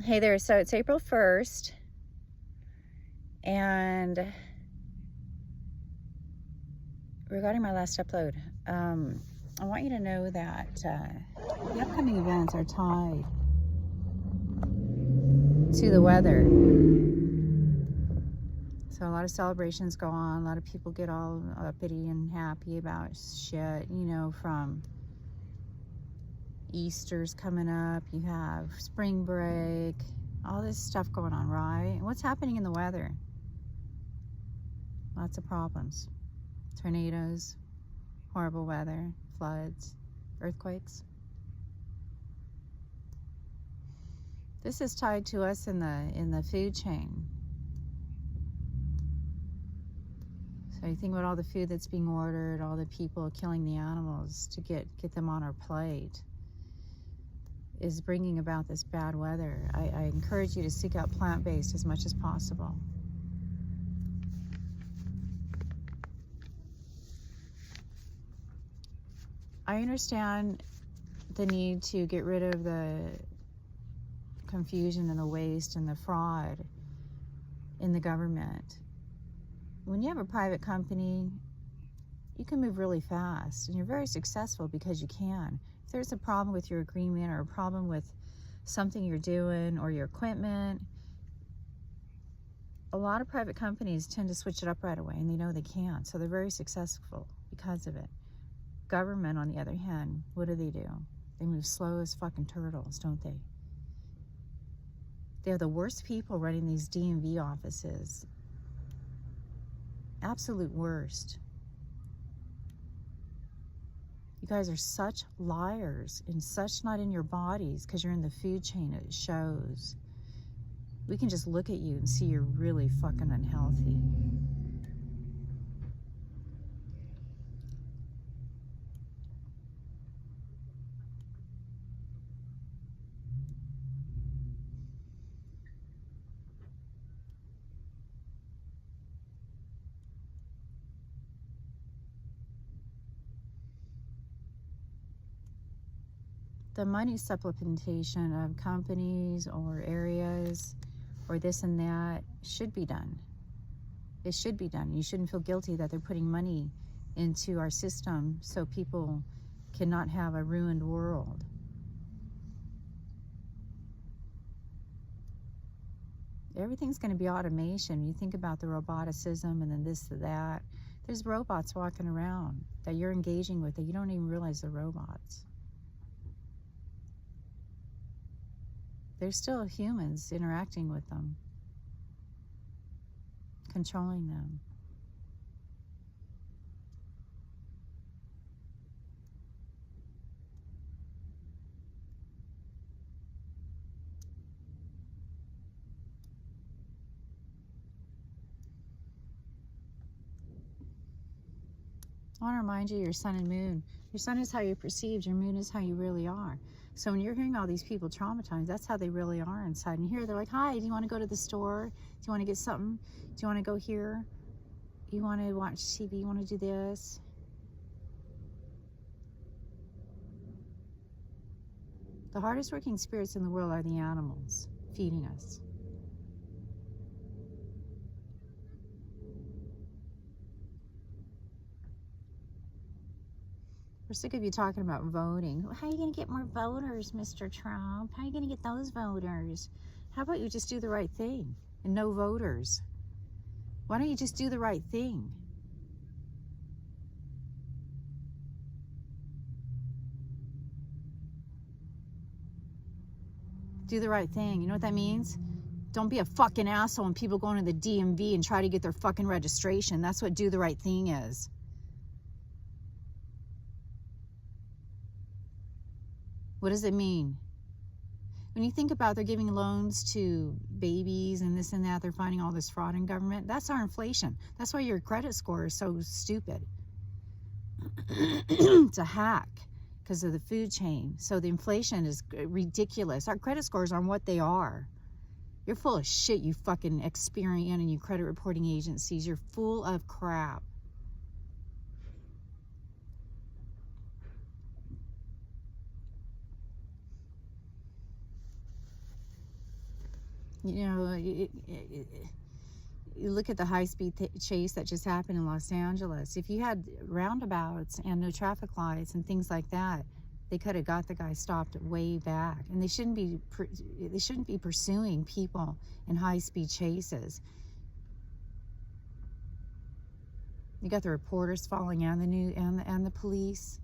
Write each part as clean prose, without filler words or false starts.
Hey there, so it's April 1st, and regarding my last upload, I want you to know that the upcoming events are tied to the weather. So a lot of celebrations go on, a lot of people get all uppity and happy about shit, you know, from Easter's coming up, you have spring break, all this stuff going on, right? And what's happening in the weather? Lots of problems. Tornadoes, horrible weather, floods, earthquakes. This is tied to us in the food chain. So you think about all the food that's being ordered, all the people killing the animals to get them on our plate, is bringing about this bad weather. I encourage you to seek out plant-based as much as possible. I understand the need to get rid of the confusion and the waste and the fraud in the government. When you have a private company, you can move really fast, and you're very successful because you can. If there's a problem with your agreement or a problem with something you're doing or your equipment, a lot of private companies tend to switch it up right away, and they know they can, so they're very successful because of it. Government, on the other hand, what do? They move slow as fucking turtles, don't they? They're the worst people running these DMV offices. Absolute worst. You guys are such liars and such not in your bodies because you're in the food chain. It shows. We can just look at you and see you're really fucking unhealthy. The money supplementation of companies or areas or this and that should be done. It should be done. You shouldn't feel guilty that they're putting money into our system so people cannot have a ruined world. Everything's going to be automation. You think about the roboticism and then this and that. There's robots walking around that you're engaging with that you don't even realize they're robots. There's still humans interacting with them, controlling them. I want to remind you, your sun and moon. Your sun is how you're perceived, your moon is how you really are. So when you're hearing all these people traumatized, that's how they really are inside. And here they're like, hi, do you want to go to the store? Do you want to get something? Do you want to go here? You want to watch TV? You want to do this? The hardest working spirits in the world are the animals feeding us. We're sick of you talking about voting. How are you going to get more voters, Mr. Trump? How are you going to get those voters? How about you just do the right thing and no voters? Why don't you just do the right thing? Do the right thing. You know what that means? Don't be a fucking asshole when people go into the DMV and try to get their fucking registration. That's what do the right thing is. What does it mean? When you think about they're giving loans to babies and this and that, they're finding all this fraud in government. That's our inflation. That's why your credit score is so stupid. It's a hack because of the food chain. So the inflation is ridiculous. Our credit scores aren't what they are. You're full of shit, you fucking Experian and you credit reporting agencies. You're full of crap. You know, you look at the high-speed chase that just happened in Los Angeles. If you had roundabouts and no traffic lights and things like that, they could have got the guy stopped way back. And they shouldn't be pursuing people in high-speed chases. You got the reporters following and the news and the police.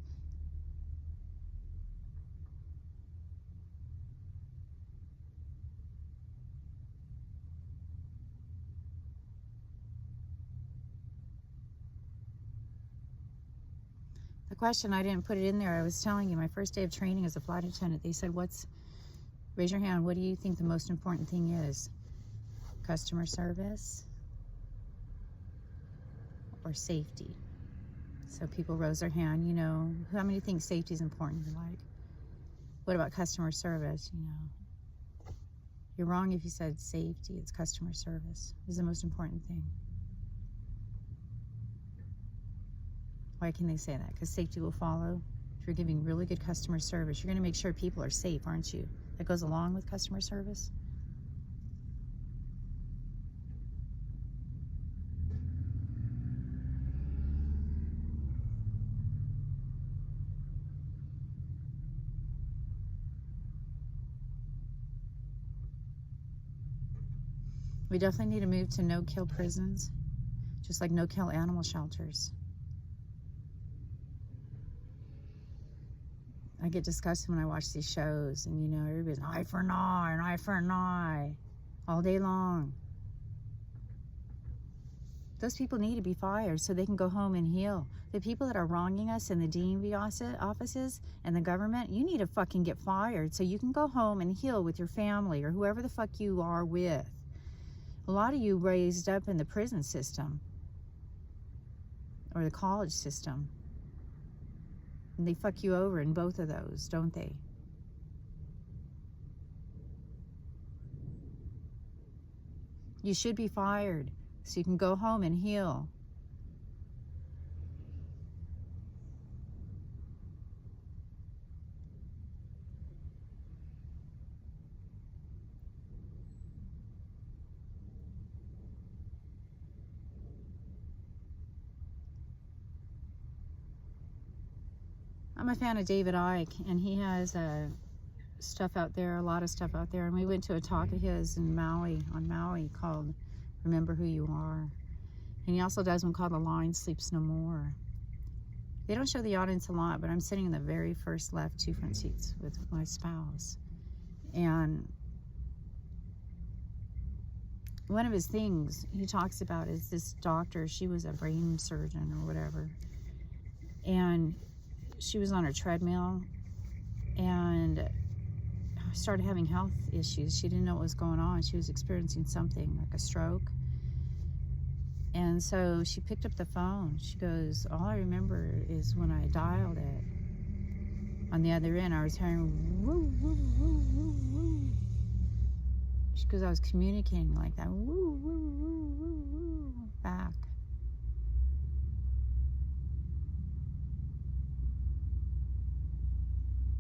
The question, I didn't put it in there. I was telling you, my first day of training as a flight attendant, they said, raise your hand, what do you think the most important thing is? Customer service or safety? So people rose their hand, you know, how many think safety is important? You're like, what about customer service? You know, you're wrong if you said safety. It's customer service is the most important thing. Why can they say that? Because safety will follow. If you're giving really good customer service, you're going to make sure people are safe, aren't you? That goes along with customer service. We definitely need to move to no-kill prisons, just like no-kill animal shelters. I get disgusted when I watch these shows, and you know, everybody's eye for an eye, all day long. Those people need to be fired so they can go home and heal. The people that are wronging us in the DMV offices and the government, you need to fucking get fired so you can go home and heal with your family or whoever the fuck you are with. A lot of you raised up in the prison system or the college system. And they fuck you over in both of those, don't they? You should be fired so you can go home and heal. I'm a fan of David Icke, and he has stuff out there, a lot of stuff out there. And we went to a talk of his in Maui, on Maui, called Remember Who You Are. And he also does one called The Lion Sleeps No More. They don't show the audience a lot, but I'm sitting in the very first left, 2 front seats with my spouse. And one of his things he talks about is this doctor, she was a brain surgeon or whatever. And she was on her treadmill and started having health issues. She didn't know what was going on. She was experiencing something like a stroke. And so she picked up the phone. She goes, all I remember is when I dialed it, on the other end, I was hearing woo, woo, woo, woo, woo. She goes, I was communicating like that, woo, woo, woo, woo, woo, back.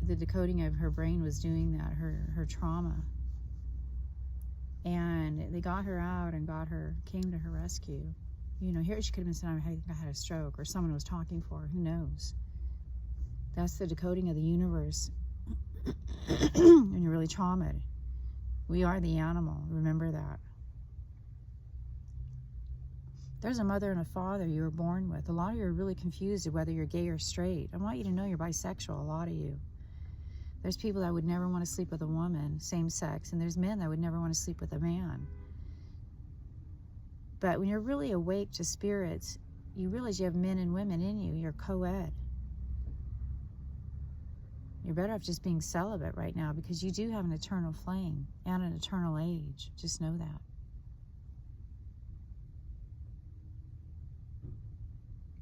The decoding of her brain was doing that, her trauma. And they got her out and came to her rescue. You know, here she could have been saying, I think I had a stroke, or someone was talking for her, who knows? That's the decoding of the universe. When you're really traumatized. We are the animal, remember that. There's a mother and a father you were born with. A lot of you are really confused whether you're gay or straight. I want you to know you're bisexual, a lot of you. There's people that would never want to sleep with a woman, same sex, and there's men that would never want to sleep with a man. But when you're really awake to spirits, you realize you have men and women in you. You're co-ed. You're better off just being celibate right now because you do have an eternal flame and an eternal age. Just know that.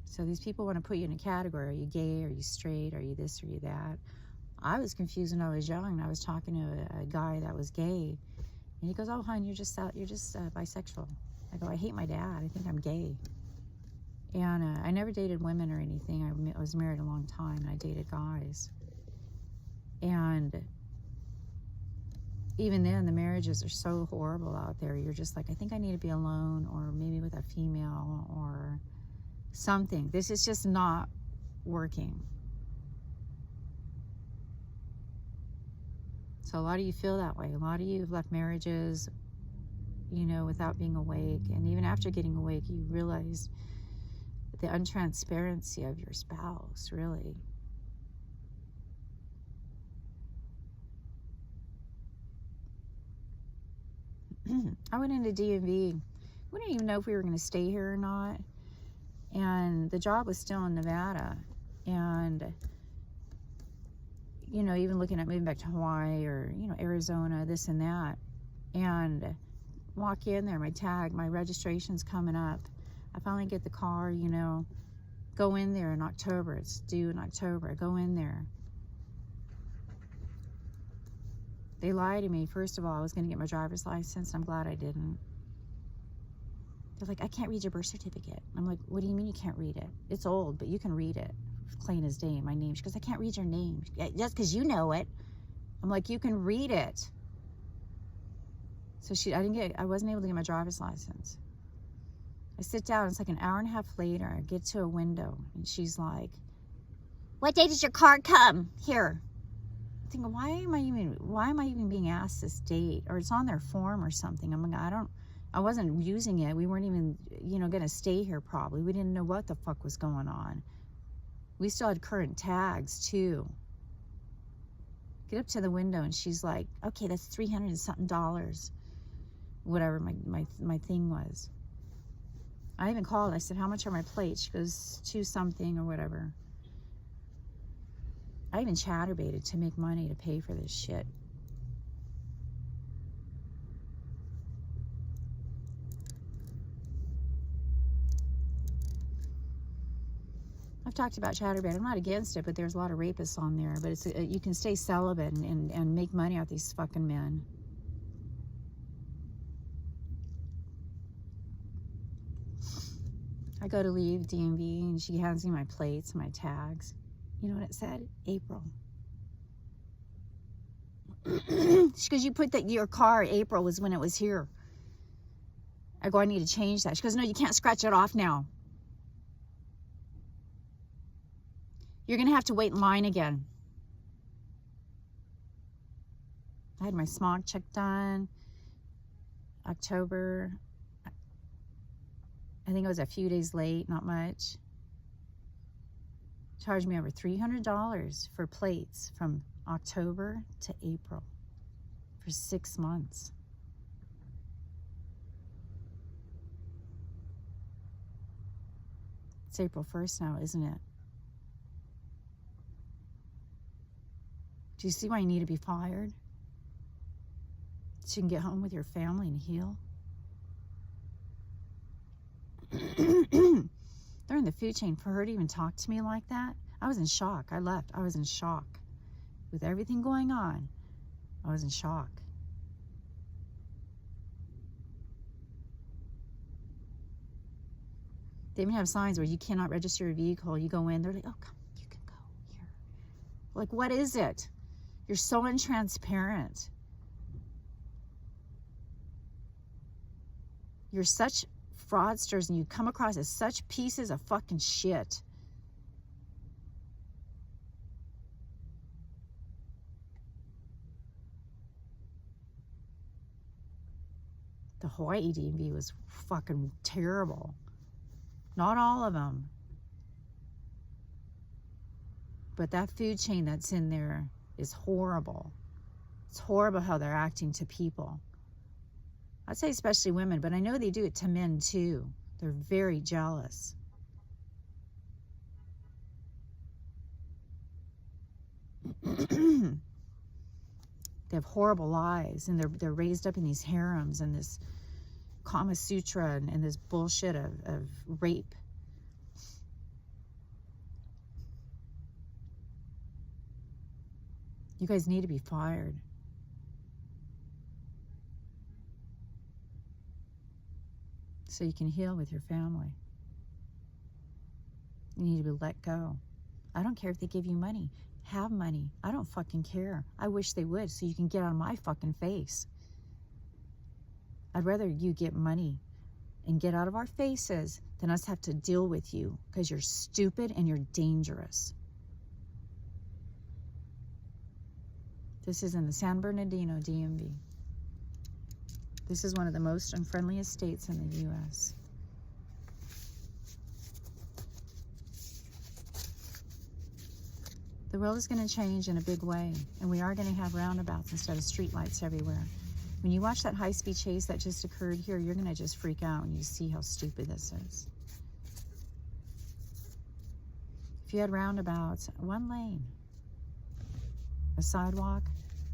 So these people want to put you in a category. Are you gay? Are you straight? Are you this? Are you that? I was confused when I was young, and I was talking to a guy that was gay, and he goes, "Oh, hon, you're just bisexual." I go, "I hate my dad. I think I'm gay." And I never dated women or anything. I was married a long time, and I dated guys. And even then, the marriages are so horrible out there. You're just like, I think I need to be alone, or maybe with a female, or something. This is just not working. So a lot of you feel that way. A lot of you have left marriages, you know, without being awake. And even after getting awake, you realize the untransparency of your spouse, really. I went into DMV. We didn't even know if we were going to stay here or not. And the job was still in Nevada. And, you know, even looking at moving back to Hawaii or, you know, Arizona, this and that. And walk in there, my registration's coming up. I finally get the car, you know, go in there in October. It's due in October. I go in there. They lied to me. First of all, I was going to get my driver's license. I'm glad I didn't. They're like, I can't read your birth certificate. I'm like, what do you mean you can't read it? It's old, but you can read it. Plain as day, my name. She goes, I can't read your name. Just because you know it. I'm like, you can read it. So I wasn't able to get my driver's license. I sit down, it's like an hour and a half later. I get to a window, and she's like, what day does your car come? Here. I'm thinking, why am I even being asked this date? Or it's on their form or something. I'm like, I wasn't using it. We weren't even, you know, gonna stay here probably. We didn't know what the fuck was going on. We still had current tags too. Get up to the window, and she's like, okay, that's $300 and something. Whatever my thing was. I even called. I said, how much are my plates? She goes, 2 something or whatever. I even chatterbaited to make money to pay for this shit. I've talked about chatterbait. I'm not against it, but there's a lot of rapists on there. But you can stay celibate and make money out these fucking men. I go to leave DMV, and she hands me my plates and my tags. You know what it said? April. She goes, you put that your car, April was when it was here. I go, I need to change that. She goes, no, you can't scratch it off now. You're going to have to wait in line again. I had my smog check done. October. I think it was a few days late, not much. Charged me over $300 for plates from October to April for 6 months. It's April 1st now, isn't it? Do you see why you need to be fired? So you can get home with your family and heal? They're in the food chain. For her to even talk to me like that, I was in shock. I left. I was in shock. With everything going on, I was in shock. They even have signs where you cannot register your vehicle. You go in, they're like, oh, come, you can go here. Like, what is it? You're so untransparent. You're such fraudsters, and you come across as such pieces of fucking shit. The Hawaii DMV was fucking terrible. Not all of them. But that food chain that's in there is horrible. It's horrible how they're acting to people. I'd say especially women, but I know they do it to men too. They're very jealous. They have horrible lives, and they're raised up in these harems and this Kama Sutra and this bullshit of rape. You guys need to be fired. So you can heal with your family. You need to be let go. I don't care if they give you money. have money. I don't fucking care. I wish they would so you can get on my fucking face. I'd rather you get money and get out of our faces than us have to deal with you because you're stupid and you're dangerous. This is in the San Bernardino DMV. This is one of the most unfriendliest states in the U.S. The world is going to change in a big way, and we are going to have roundabouts instead of streetlights everywhere. When you watch that high-speed chase that just occurred here, you're going to just freak out when you see how stupid this is. If you had roundabouts, one lane, a sidewalk,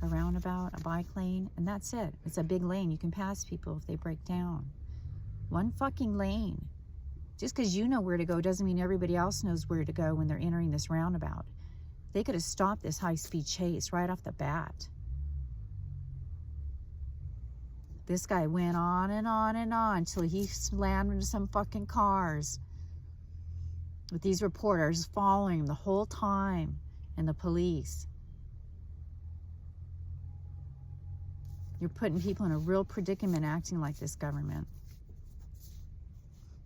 a roundabout, a bike lane, and that's it. It's a big lane. You can pass people if they break down. One fucking lane. Just because you know where to go doesn't mean everybody else knows where to go when they're entering this roundabout. They could have stopped this high-speed chase right off the bat. This guy went on and on and on until he slammed into some fucking cars with these reporters following him the whole time, and the police. You're putting people in a real predicament acting like this government.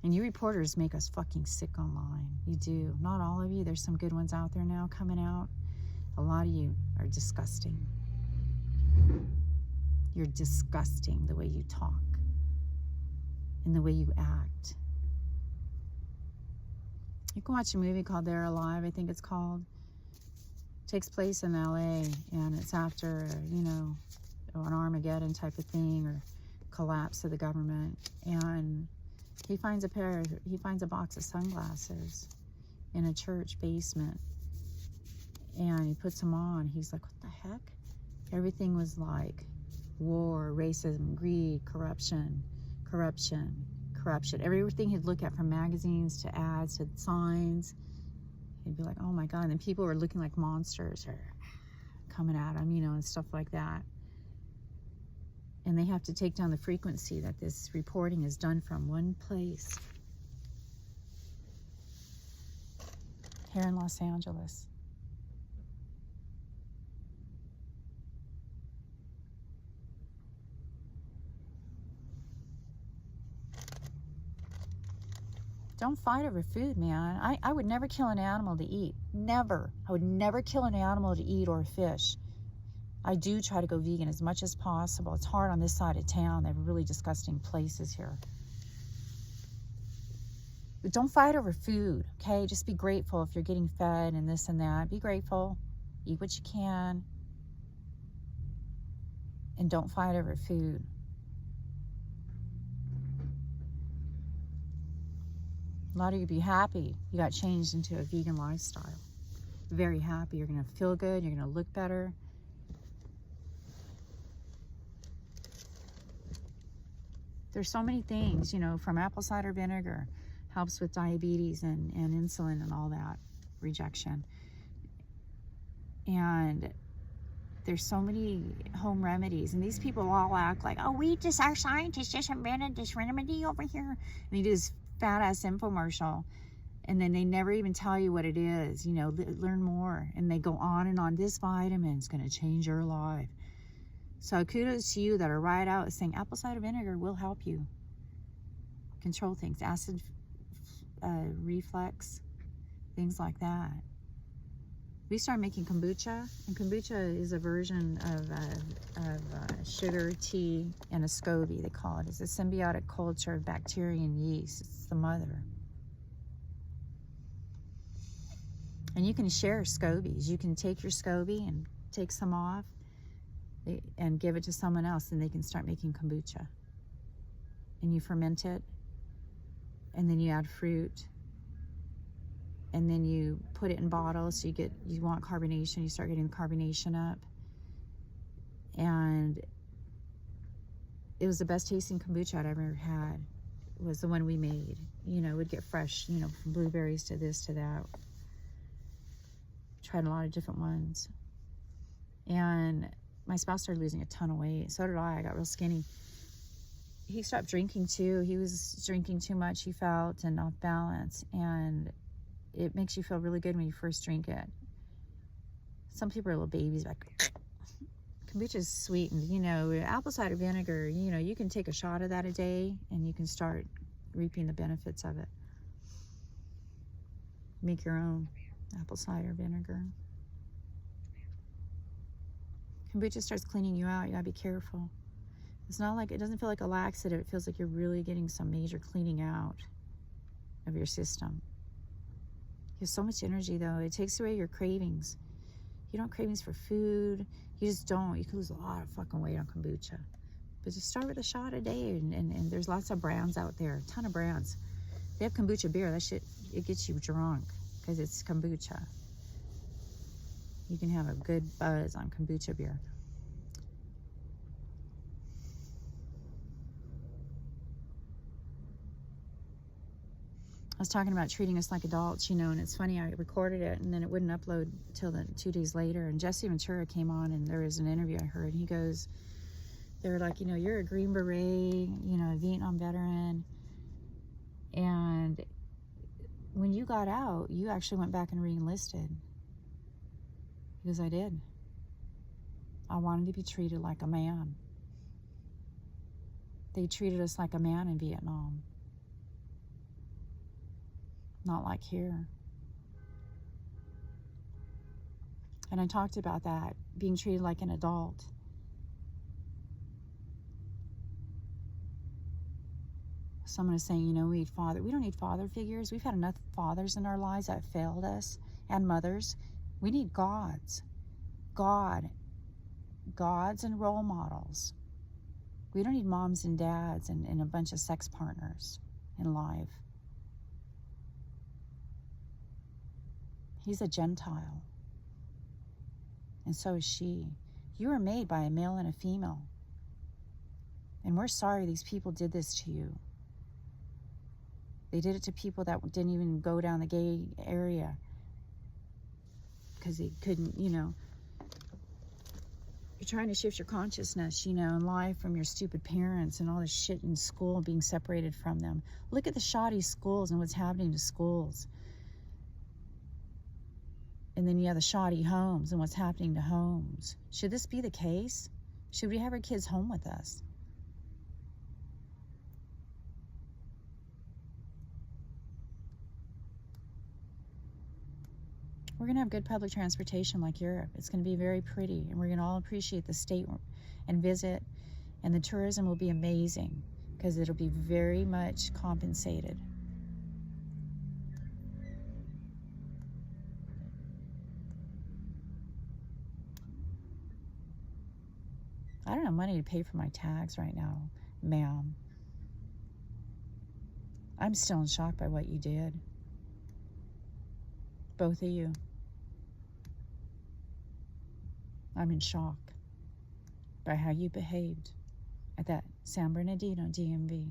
And you reporters make us fucking sick online. You do. Not all of you. There's some good ones out there now coming out. A lot of you are disgusting. You're disgusting the way you talk and the way you act. You can watch a movie called They're Alive, I think it's called. It takes place in LA, and it's after, you know, an Armageddon type of thing, or collapse of the government. And he finds a box of sunglasses in a church basement, and he puts them on. He's like, what the heck? Everything was like war, racism, greed, corruption. Everything he'd look at, from magazines to ads to signs, he'd be like, oh my God. And then people were looking like monsters or coming at him, you know, and stuff like that. And they have to take down the frequency that this reporting is done from one place. Here in Los Angeles. Don't fight over food, man. I would never kill an animal to eat. Never. I would never kill an animal to eat or fish. I do try to go vegan as much as possible. It's hard on this side of town. They have really disgusting places here. But don't fight over food, okay? Just be grateful if you're getting fed and this and that. Be grateful. Eat what you can. And don't fight over food. A lot of you be happy you got changed into a vegan lifestyle. Very happy. You're going to feel good. You're going to look better. There's so many things, you know, from apple cider vinegar, helps with diabetes and insulin and all that, rejection. And there's so many home remedies, and these people all act like, oh, our scientists just invented this remedy over here. And they do this fat ass infomercial, and then they never even tell you what it is. You know, learn more, and they go on and on. This vitamin is going to change your life. So kudos to you that are right out saying apple cider vinegar will help you control things, acid reflux, things like that. We started making kombucha, and kombucha is a version of sugar, tea, and a SCOBY, they call it. It's a symbiotic culture of bacteria and yeast. It's the mother. And you can share SCOBYs. You can take your SCOBY and take some off and give it to someone else, and they can start making kombucha. And you ferment it, and then you add fruit, and then you put it in bottles. So you want carbonation, you start getting the carbonation up. And it was the best tasting kombucha I'd ever had. It was the one we made. You know, it would get fresh, you know, from blueberries to this to that. Tried a lot of different ones. And my spouse started losing a ton of weight. So did I. I got real skinny. He stopped drinking too. He was drinking too much, he felt, and off balance. And it makes you feel really good when you first drink it. Some people are little babies like kombucha is sweet, and you know, apple cider vinegar, you know, you can take a shot of that a day and you can start reaping the benefits of it. Make your own apple cider vinegar. Kombucha starts cleaning you out. You gotta be careful. It's not like, it doesn't feel like a laxative. It feels like you're really getting some major cleaning out of your system. You have so much energy though. It takes away your cravings. You don't have cravings for food. You just don't. You can lose a lot of fucking weight on kombucha. But just start with a shot a day, and there's lots of brands out there, a ton of brands. They have kombucha beer. That shit, it gets you drunk because it's kombucha. You can have a good buzz on kombucha beer. I was talking about treating us like adults, you know, and it's funny, I recorded it and then it wouldn't upload till 2 days later. And Jesse Ventura came on and there was an interview I heard. He goes, they were like, you know, you're a Green Beret, you know, a Vietnam veteran. And when you got out, you actually went back and re-enlisted. He goes, I did. I wanted to be treated like a man. They treated us like a man in Vietnam. Not like here. And I talked about that, being treated like an adult. Someone is saying, you know, we don't need father figures. We've had enough fathers in our lives that failed us, and mothers. We need gods. Gods and role models. We don't need moms and dads and a bunch of sex partners in life. He's a Gentile. And so is she. You were made by a male and a female. And we're sorry these people did this to you. They did it to people that didn't even go down the gay area because they couldn't, you know. You're trying to shift your consciousness, you know, in life from your stupid parents and all this shit in school, being separated from them. Look at the shoddy schools and what's happening to schools. And then you have the shoddy homes and what's happening to homes. Should this be the case? Should we have our kids home with us? We're going to have good public transportation like Europe. It's going to be very pretty, and we're going to all appreciate the state and visit, and the tourism will be amazing because it'll be very much compensated. I don't have money to pay for my tags right now, ma'am. I'm still in shock by what you did. Both of you. I'm in shock by how you behaved at that San Bernardino DMV.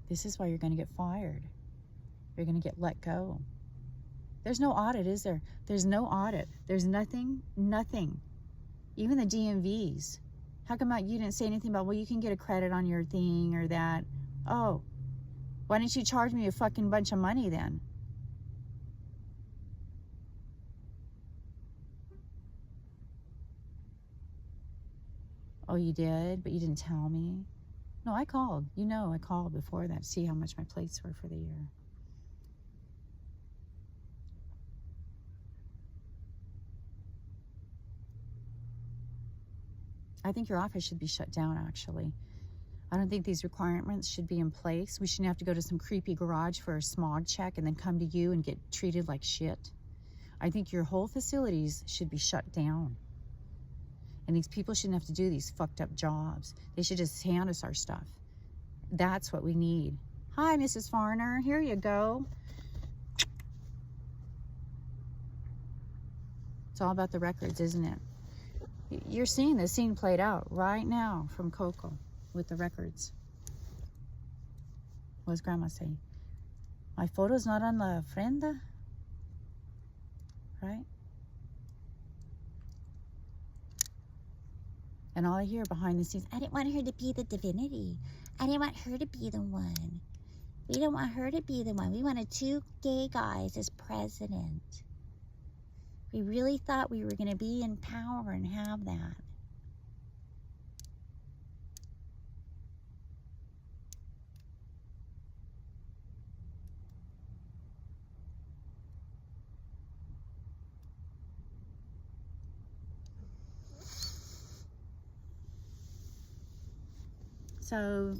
This is why you're going to get fired. You're going to get let go. There's no audit, is there? There's no audit. There's nothing. Even the DMVs. How come you didn't say anything about, well, you can get a credit on your thing or that? Oh, why didn't you charge me a fucking bunch of money then? Oh, you did, but you didn't tell me? No, I called. You know, I called before that to see how much my plates were for the year. I think your office should be shut down, actually. I don't think these requirements should be in place. We shouldn't have to go to some creepy garage for a smog check and then come to you and get treated like shit. I think your whole facilities should be shut down. And these people shouldn't have to do these fucked up jobs. They should just hand us our stuff. That's what we need. Hi, Mrs. Farner. Here you go. It's all about the records, isn't it? You're seeing the scene played out right now from Coco with the records. What does Grandma say? My photo's not on la ofrenda, right? And all I hear behind the scenes, I didn't want her to be the divinity. I didn't want her to be the one. We don't want her to be the one. We wanted 2 gay guys as president. We really thought we were going to be in power and have that. So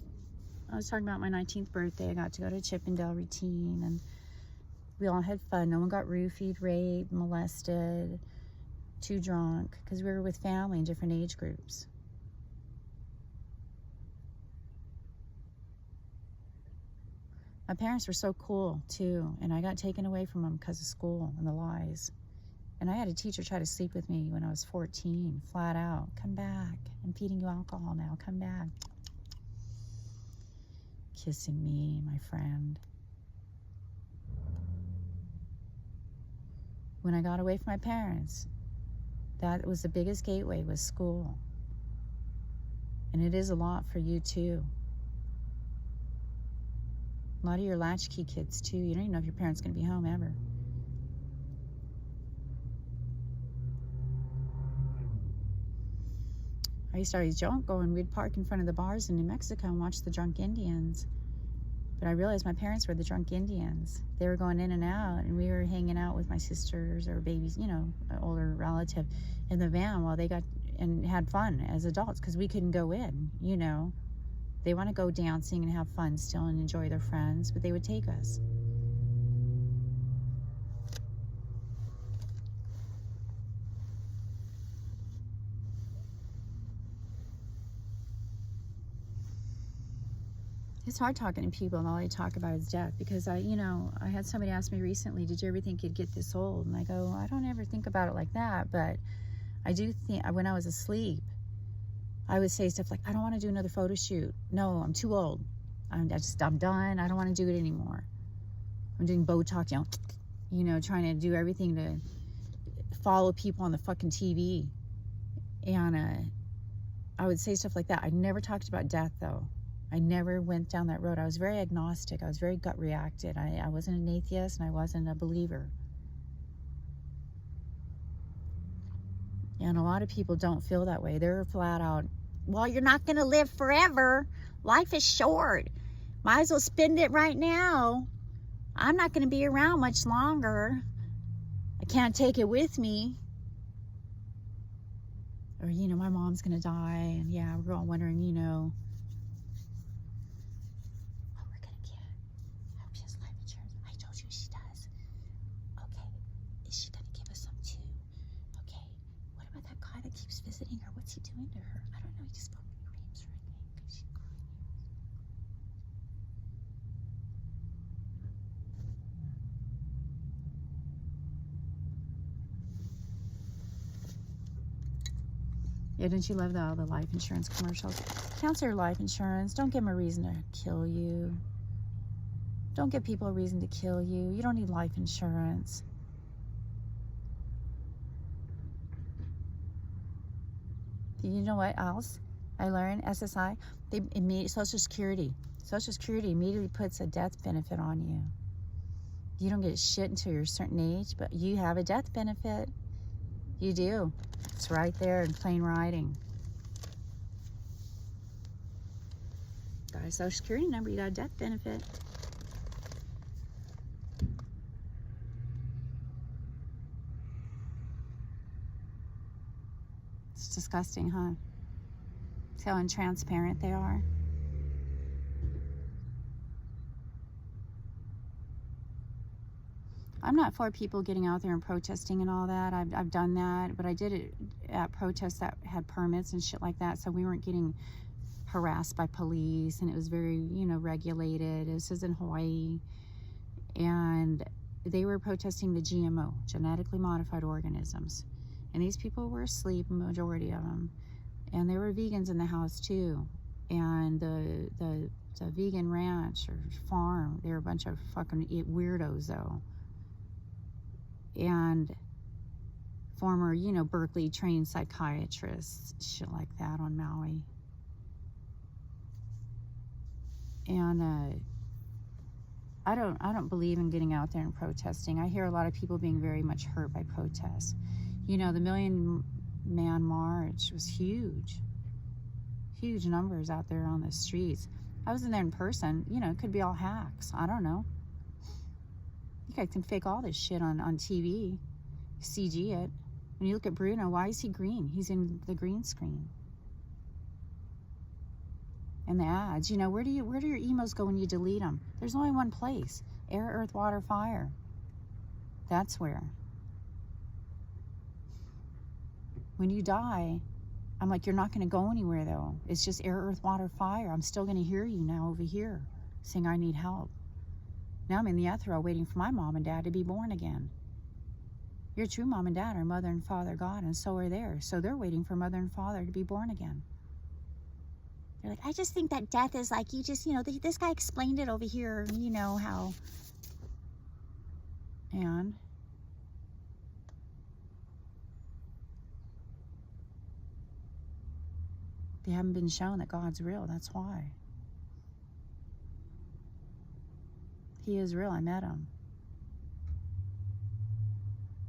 I was talking about my 19th birthday. I got to go to Chippendale routine, and we all had fun. No one got roofied, raped, molested, too drunk, because we were with family in different age groups. My parents were so cool too, and I got taken away from them because of school and the lies. And I had a teacher try to sleep with me when I was 14, flat out. Come back. I'm feeding you alcohol now. Come back. Kissing me, my friend. When I got away from my parents, that was the biggest gateway, was school. And it is a lot for you too. A lot of your latchkey kids too. You don't even know if your parents going to be home ever. I used to always joke going, we'd park in front of the bars in New Mexico and watch the drunk Indians. But I realized my parents were the drunk Indians. They were going in and out, and we were hanging out with my sisters or babies, you know, an older relative, in the van while they got and had fun as adults, because we couldn't go in, you know. They want to go dancing and have fun still and enjoy their friends, but they would take us. It's hard talking to people and all they talk about is death, because I had somebody ask me recently, did you ever think you'd get this old? And I go, I don't ever think about it like that, but I do think when I was asleep, I would say stuff like, I don't want to do another photo shoot. No, I'm too old. I'm done. I don't want to do it anymore. I'm doing Botox, trying to do everything to follow people on the fucking TV. And I would say stuff like that. I never talked about death, though. I never went down that road. I was very agnostic. I was very gut reacted. I wasn't an atheist, and I wasn't a believer. And a lot of people don't feel that way. They're flat out, well, you're not going to live forever. Life is short. Might as well spend it right now. I'm not going to be around much longer. I can't take it with me. Or, my mom's going to die. And yeah, we're all wondering, what we're going to get. I hope she has life insurance. I told you she does. Okay. Is she going to give us some too? Okay. What about that guy that keeps visiting her? What's he doing to her? I don't know. He just broke my ribs, I think. She's crying. Yeah, didn't you love all the life insurance commercials? Cancel your life insurance. Don't give them a reason to kill you. Don't give people a reason to kill you. You don't need life insurance. You know what else I learned? SSI, Social Security immediately puts a death benefit on you. You don't get shit until you're a certain age, but you have a death benefit. You do. It's right there in plain writing. Got a Social Security number, you got a death benefit. It's disgusting, huh? See how intransparent they are? I'm not for people getting out there and protesting and all that. I've done that, but I did it at protests that had permits and shit like that, so we weren't getting harassed by police, and it was very, regulated. This is in Hawaii, and they were protesting the GMO, genetically modified organisms, and these people were asleep, a majority of them, and there were vegans in the house too, and the vegan ranch or farm, they were a bunch of fucking weirdos though. And former, Berkeley trained psychiatrists, shit like that on Maui. And I don't believe in getting out there and protesting. I hear a lot of people being very much hurt by protests. You know, the Million Man March was huge. Huge numbers out there on the streets. I wasn't there in person. You know, it could be all hacks. I don't know. You guys can fake all this shit on TV. CG it. When you look at Bruno, why is he green? He's in the green screen. And the ads, you know, where do your emos go when you delete them? There's only one place. Air, earth, water, fire. That's where. When you die, I'm like, you're not going to go anywhere, though. It's just air, earth, water, fire. I'm still going to hear you now over here saying I need help. Now I'm in the ethereal waiting for my mom and dad to be born again. Your true mom and dad are mother and father God, and so are theirs. So they're waiting for mother and father to be born again. They're like, I just think that death is like, you just, you know, this guy explained it over here, you know, how. And they haven't been shown that God's real. That's why. He is real. I met him.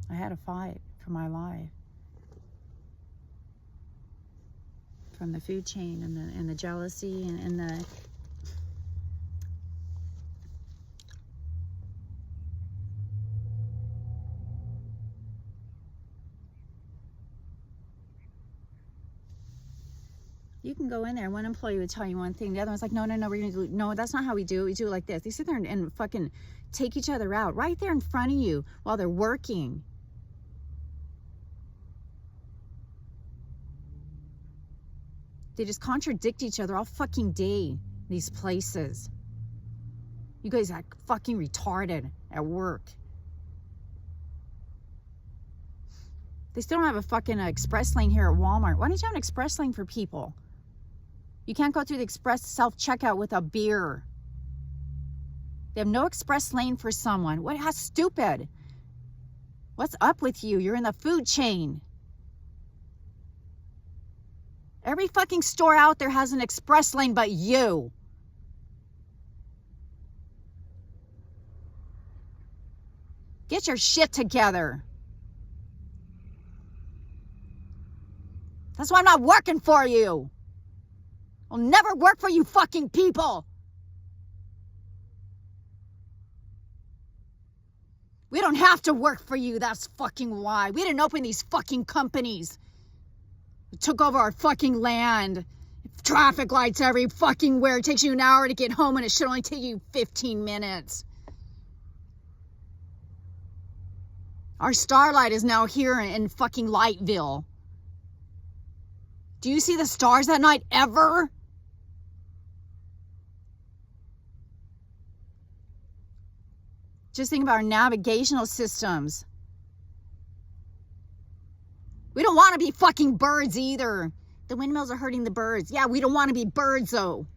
I had a fight for my life. From the food chain and the jealousy and the you can go in there. One employee would tell you one thing. The other one's like, no, we're going to do, no, that's not how we do it. We do it like this. They sit there and fucking take each other out right there in front of you while they're working. They just contradict each other all fucking day, these places. You guys are fucking retarded at work. They still don't have a fucking express lane here at Walmart. Why don't you have an express lane for people? You can't go through the express self-checkout with a beer. They have no express lane for someone. What? How stupid. What's up with you? You're in the food chain. Every fucking store out there has an express lane but you. Get your shit together. That's why I'm not working for you. I'll never work for you fucking people. We don't have to work for you. That's fucking why. We didn't open these fucking companies. It took over our fucking land. Traffic lights every fucking where. It takes you an hour to get home and it should only take you 15 minutes. Our starlight is now here in fucking Lightville. Do you see the stars that night ever? Just think about our navigational systems. We don't want to be fucking birds either. The windmills are hurting the birds. Yeah, we don't want to be birds though.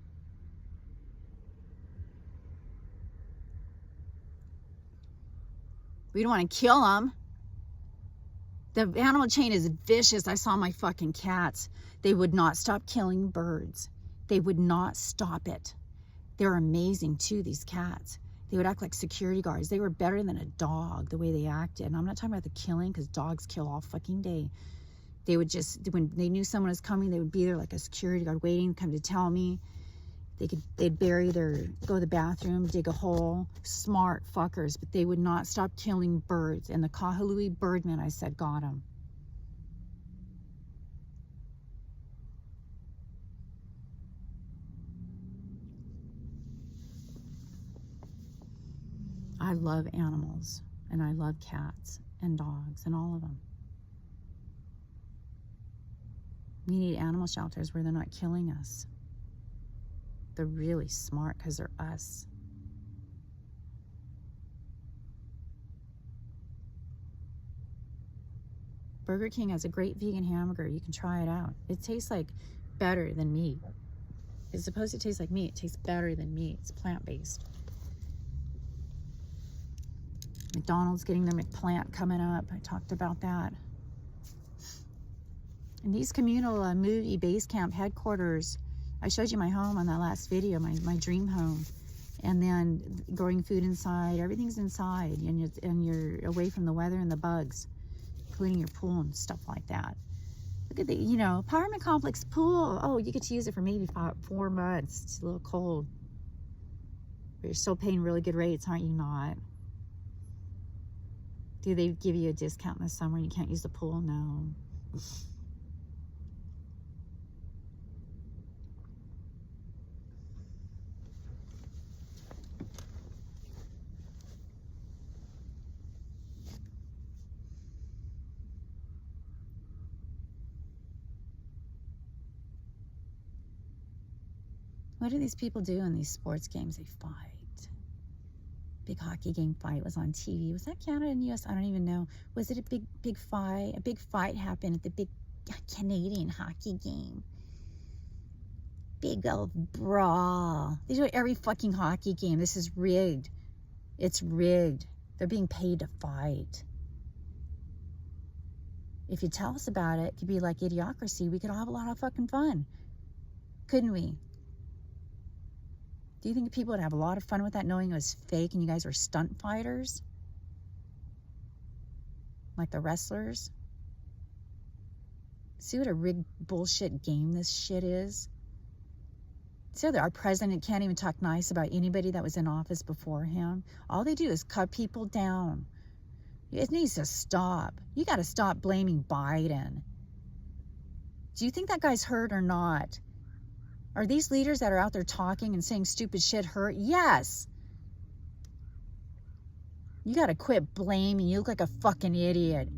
We don't want to kill them. The animal chain is vicious. I saw my fucking cats. They would not stop killing birds. They would not stop it. They're amazing too, these cats. They would act like security guards. They were better than a dog, the way they acted. And I'm not talking about the killing, because dogs kill all fucking day. They would just, when they knew someone was coming, they would be there like a security guard waiting to come to tell me. They'd bury go to the bathroom, dig a hole. Smart fuckers, but they would not stop killing birds. And the Kahului birdman, I said, got him. I love animals, and I love cats and dogs and all of them. We need animal shelters where they're not killing us. They're really smart because they're us. Burger King has a great vegan hamburger. You can try it out. It tastes like better than meat. It's supposed to taste like meat. It tastes better than meat. It's plant-based. McDonald's getting their McPlant coming up. I talked about that. And these communal movie base camp headquarters I showed you my home on that last video, my dream home. And then growing food inside, everything's inside, and you're away from the weather and the bugs, including your pool and stuff like that. Look at the, you know, apartment complex pool. Oh, you get to use it for maybe 4 months. It's a little cold. But you're still paying really good rates, aren't you not? Do they give you a discount in the summer and you can't use the pool? No. What do these people do in these sports games? They fight. Big hockey game fight was on TV. Was that Canada and US? I don't even know. Was it a big fight? A big fight happened at the big Canadian hockey game. Big old brawl. They do it every fucking hockey game. This is rigged. It's rigged. They're being paid to fight. If you tell us about it, it could be like Idiocracy. We could all have a lot of fucking fun. Couldn't we? Do you think people would have a lot of fun with that, knowing it was fake and you guys were stunt fighters? Like the wrestlers? See what a rigged bullshit game this shit is? See how our president can't even talk nice about anybody that was in office before him? All they do is cut people down. It needs to stop. You got to stop blaming Biden. Do you think that guy's hurt or not? Are these leaders that are out there talking and saying stupid shit hurt? Yes. You got to quit blaming. You look like a fucking idiot.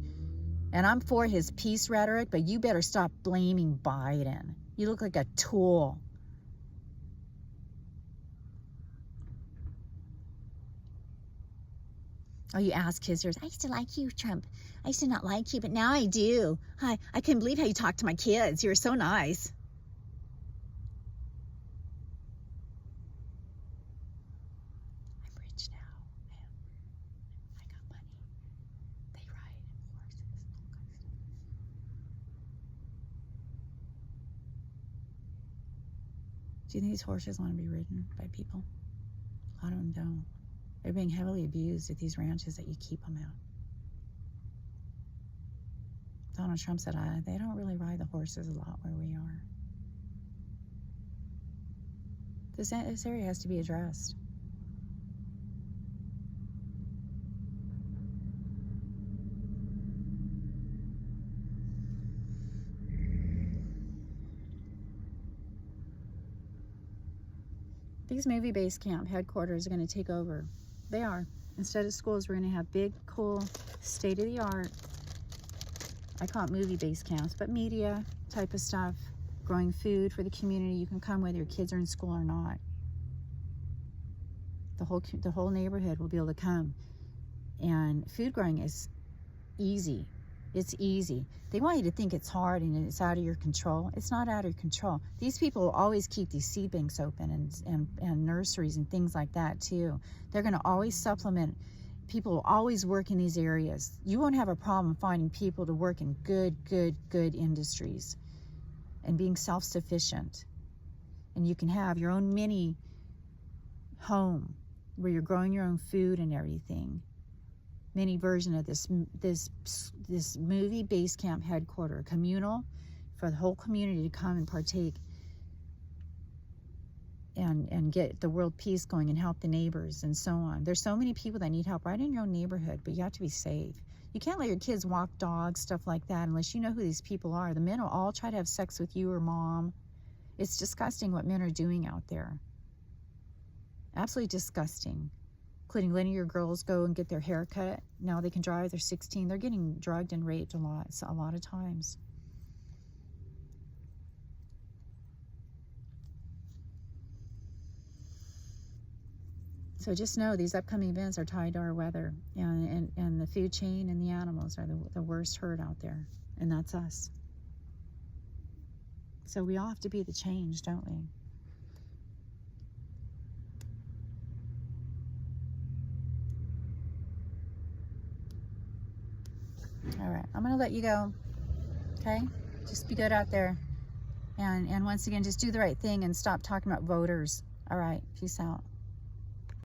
And I'm for his peace rhetoric, but you better stop blaming Biden. You look like a tool. Oh, you ass kissers. I used to like you, Trump. I used to not like you, but now I do. Hi, I couldn't believe how you talked to my kids. You were so nice. Do you think these horses want to be ridden by people? A lot of them don't. They're being heavily abused at these ranches that you keep them at. Donald Trump said, they don't really ride the horses a lot where we are. This area has to be addressed. These movie base camp headquarters are going to take over. They are. Instead of schools, we're going to have big, cool, state-of-the-art, I call it movie base camps, but media type of stuff, growing food for the community. You can come whether your kids are in school or not. The whole neighborhood will be able to come. And food growing is easy. It's easy. They want you to think it's hard and it's out of your control. It's not out of your control. These people will always keep these seed banks open and nurseries and things like that too. They're going to always supplement. People will always work in these areas. You won't have a problem finding people to work in good industries and being self-sufficient. And you can have your own mini home where you're growing your own food and everything. Mini version of this movie base camp headquarter, communal, for the whole community to come and partake and get the world peace going and help the neighbors and so on. There's so many people that need help right in your own neighborhood, but you have to be safe. You can't let your kids walk dogs, stuff like that, unless you know who these people are. The men will all try to have sex with you or mom. It's disgusting what men are doing out there. Absolutely disgusting. Including letting your girls go and get their hair cut. Now they can drive, they're 16. They're getting drugged and raped a lot of times. So just know these upcoming events are tied to our weather, and the food chain and the animals are the worst hurt out there, and that's us. So we all have to be the change, don't we? All right, I'm gonna let you go, okay? Just be good out there. And once again, just do the right thing and stop talking about voters. All right, peace out.